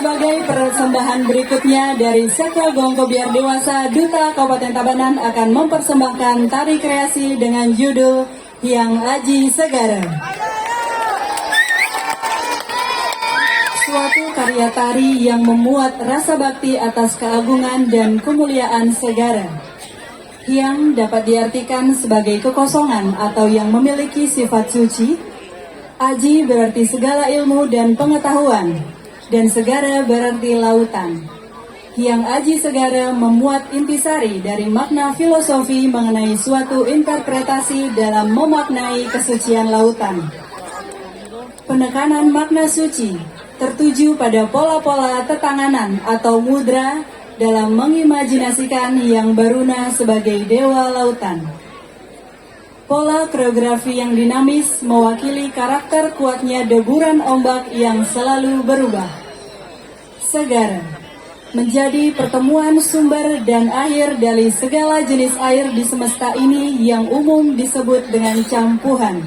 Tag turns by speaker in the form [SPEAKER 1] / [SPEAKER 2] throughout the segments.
[SPEAKER 1] Sebagai persembahan berikutnya dari Seka Gongko Biar Dewasa, Duta Kabupaten Tabanan akan mempersembahkan tari kreasi dengan judul Hyang Aji Segara. Suatu karya tari yang memuat rasa bakti atas keagungan dan kemuliaan segara. Hyang dapat diartikan sebagai kekosongan atau yang memiliki sifat suci. Aji berarti segala ilmu dan pengetahuan, dan segara berarti lautan. Hyang Aji Segara memuat intisari dari makna filosofi mengenai suatu interpretasi dalam memaknai kesucian lautan. Penekanan makna suci tertuju pada pola-pola tetanganan atau mudra dalam mengimajinasikan Hyang Baruna sebagai dewa lautan. Pola koreografi yang dinamis mewakili karakter kuatnya deburan ombak yang selalu berubah. Segara menjadi pertemuan sumber dan akhir dari segala jenis air di semesta ini yang umum disebut dengan campuhan.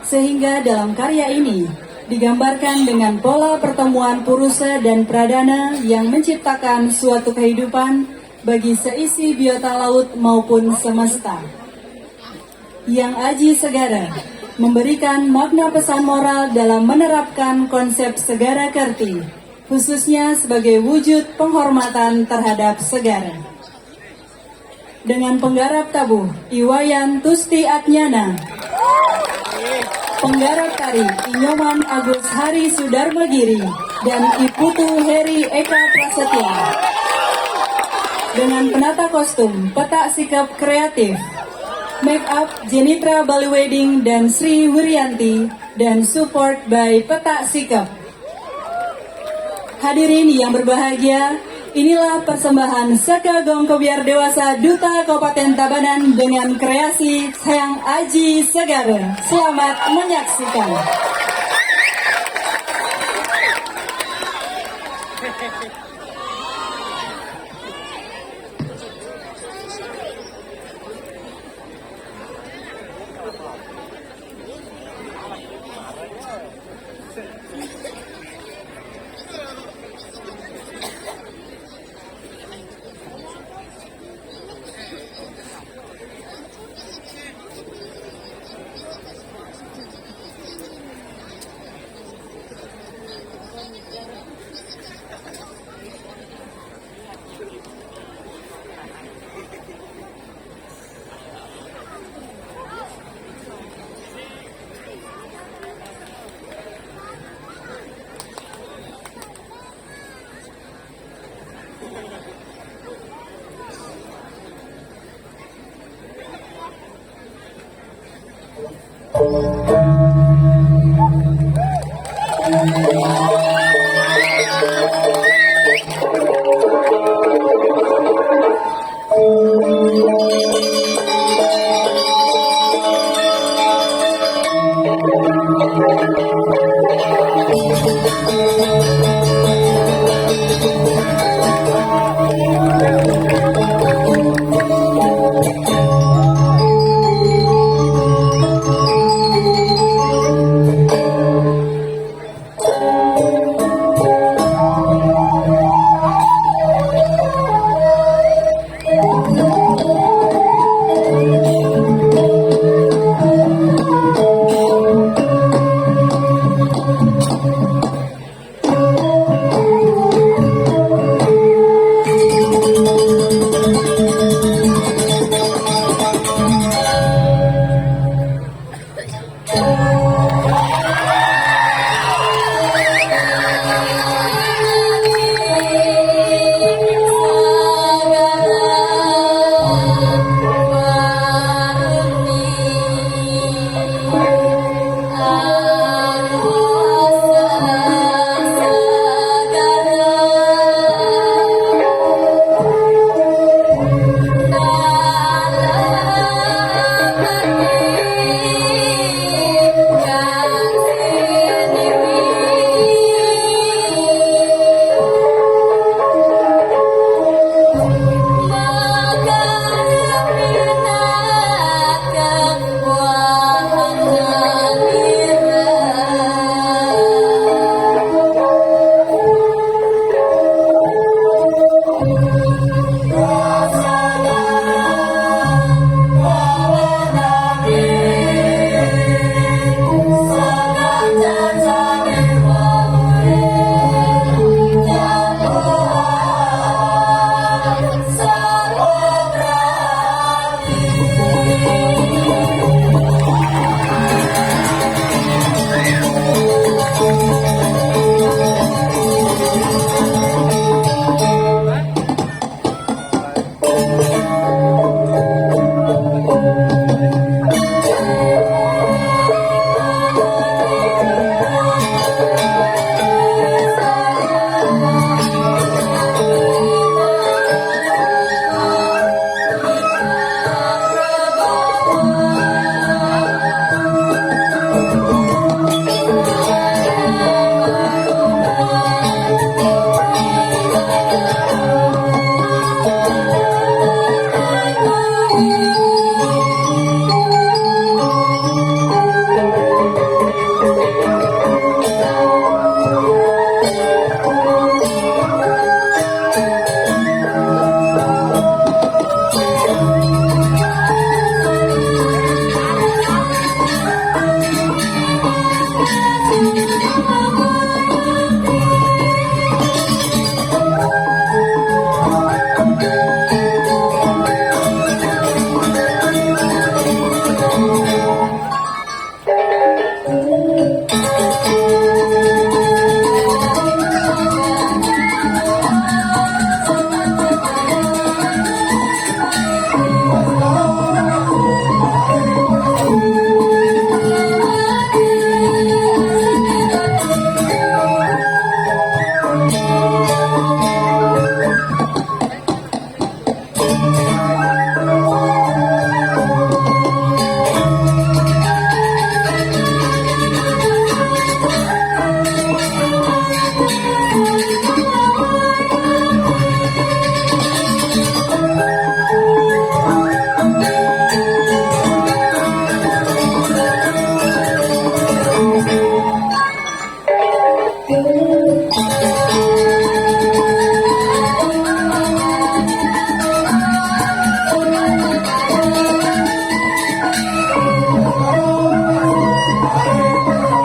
[SPEAKER 1] Sehingga dalam karya ini digambarkan dengan pola pertemuan Purusa dan Pradana yang menciptakan suatu kehidupan bagi seisi biota laut maupun semesta. Hyang Aji Segara memberikan makna pesan moral dalam menerapkan konsep segara kerti, khususnya sebagai wujud penghormatan terhadap segara. Dengan penggarap tabuh Iwayan Tusti Atnyana, penggarap tari Inyoman Agus Hari Sudarmagiri, dan Iputu Heri Eka Prasetya. Dengan penata kostum Petak Sikap Kreatif, make up Jenitra Bali Wedding dan Sri Wiryanti, dan support by Petak Sikap. Hadirin yang berbahagia, inilah persembahan Seka Gongko Biar Dewasa Duta Kabupaten Tabanan dengan kreasi Hyang Aji Segara. Selamat menyaksikan.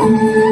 [SPEAKER 2] Thank you.